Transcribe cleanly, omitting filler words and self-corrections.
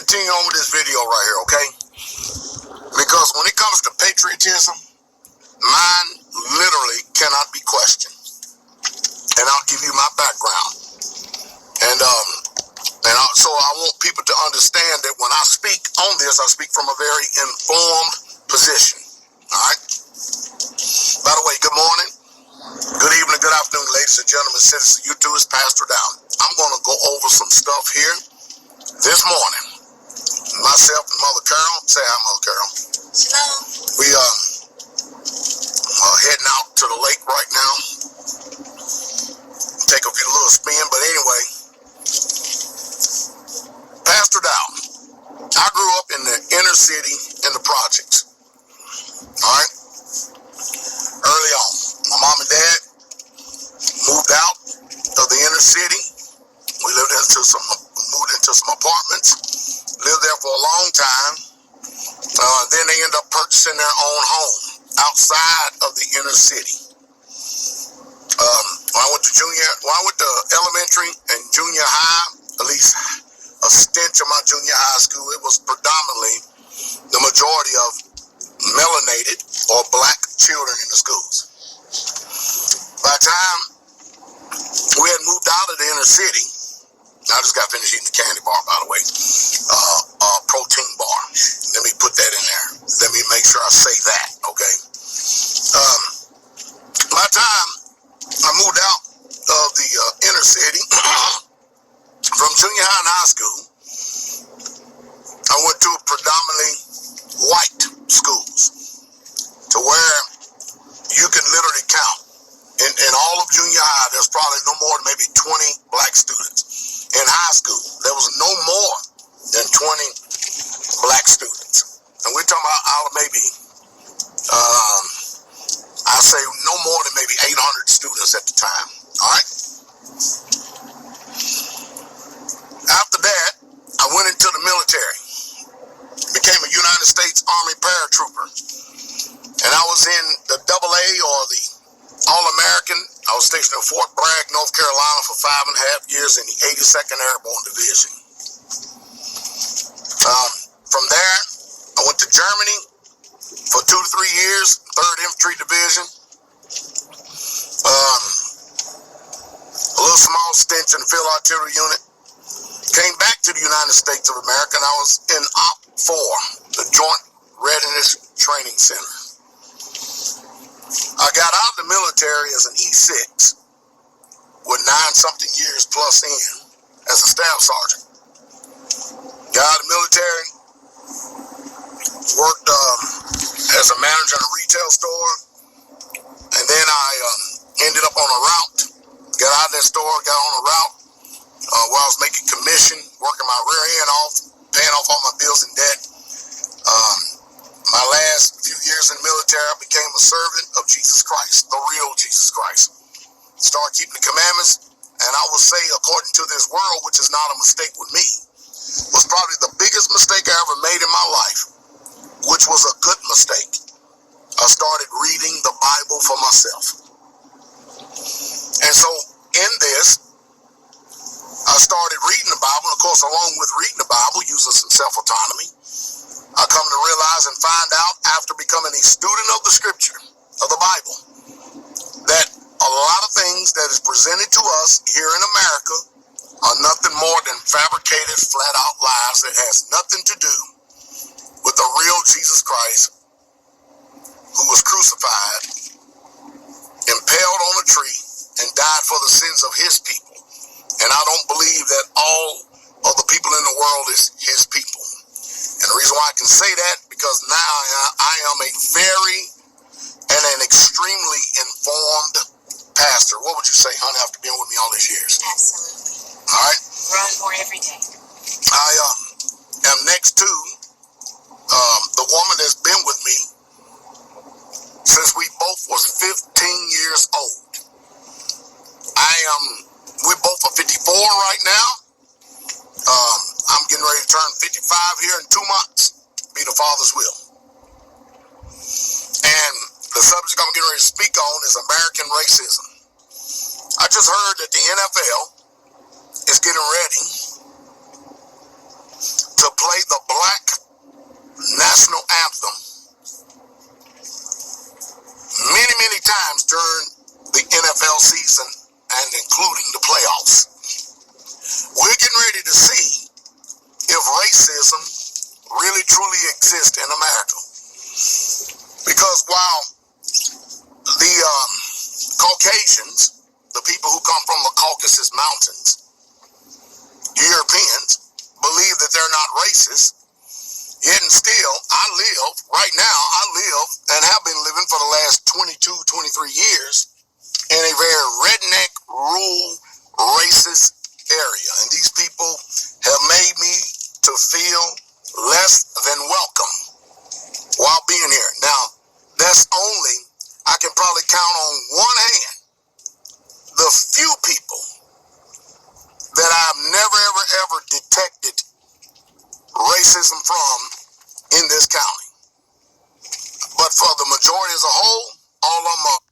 continue on with this video right here, okay? Because when it comes to patriotism, mine literally cannot be questioned. And I'll give you my background. So I want people to understand that when I speak on this, I speak from a very informed position. All right? By the way, good morning, good evening, good afternoon, ladies and gentlemen, citizens. You too, is Pastor Down. I'm going to go over some stuff here this morning. Myself and Mother Carol. Say hi, Mother Carol. Shalom. We are heading out to the lake right now. Take a few little spin, but anyway, Pastor Dow. I grew up in the inner city in the projects. All right. Early on, my mom and dad moved out of the inner city. We moved into some apartments. Lived there for a long time. Then they ended up purchasing their own home outside of the inner city. When I went to elementary and junior high, at least a stench of my junior high school, it was predominantly the majority of melanated or black children in the schools. By the time we had moved out of the inner city, I just got finished eating the candy bar, by the way, protein bar. Let me put that in there. Let me make sure I say that, okay? By the time I moved out of the inner city, from junior high and high school, I went to predominantly white schools, to where you can literally count. In all of junior high, there's probably no more than maybe 20 black students. In high school, there was no more than 20 black students. And we're talking about out of maybe, I say no more than maybe 800 students at the time. All right? After that, I went into the military. Became a United States Army paratrooper. And I was in the AA or the All-American. I was stationed at Fort Bragg, North Carolina for 5.5 years in the 82nd Airborne Division. From there, I went to Germany for 2 to 3 years, 3rd Infantry Division. A little small stint in the Field Artillery Unit. Came back to the United States of America, and I was in OP4, the Joint Readiness Training Center. I got out of the military as an E6 with 9-something years plus in as a staff sergeant. Got out of the military, worked as a manager in a retail store, and then I ended up on a route. Got out of that store, got on a route where I was making commission, working my rear end off, paying off all my bills and debt. My last few years in the military, I became a servant of Jesus Christ, the real Jesus Christ. Started keeping the commandments, and I will say, according to this world, which is not a mistake with me, was probably the biggest mistake I ever made in my life, which was a good mistake. I started reading the Bible for myself. And so, in this, I started reading the Bible. Of course, along with reading the Bible, using some self-autonomy, I come to realize and find out after becoming a student of the scripture, of the Bible, that a lot of things that is presented to us here in America are nothing more than fabricated, flat-out lies that has nothing to do with the real Jesus Christ, who was crucified, impaled on a tree, and died for the sins of his people. And I don't believe that all of the people in the world is his people. And the reason why I can say that, because now I am a very and an extremely informed pastor. What would you say, honey, after being with me all these years? Absolutely. All right? Growing more every day. I am next to the woman that's been with me since we both was 15 years old. We both are 54 right now. I'm getting ready to turn 55 here in 2 months. Be the Father's will. And the subject I'm getting ready to speak on is American racism. I just heard that the NFL is getting ready to play the black national anthem many, many times during the NFL season and including the playoffs. We're getting ready to see if racism really truly exists in America. Because while the Caucasians, the people who come from the Caucasus Mountains, Europeans, believe that they're not racist, yet and still, right now, I live and have been living for the last 22, 23 years in a very redneck, rural, racist area. And these people have made me to feel less than welcome while being here. Now, I can probably count on one hand the few people that I've never, ever detected racism from in this county. But for the majority as a whole, all of them are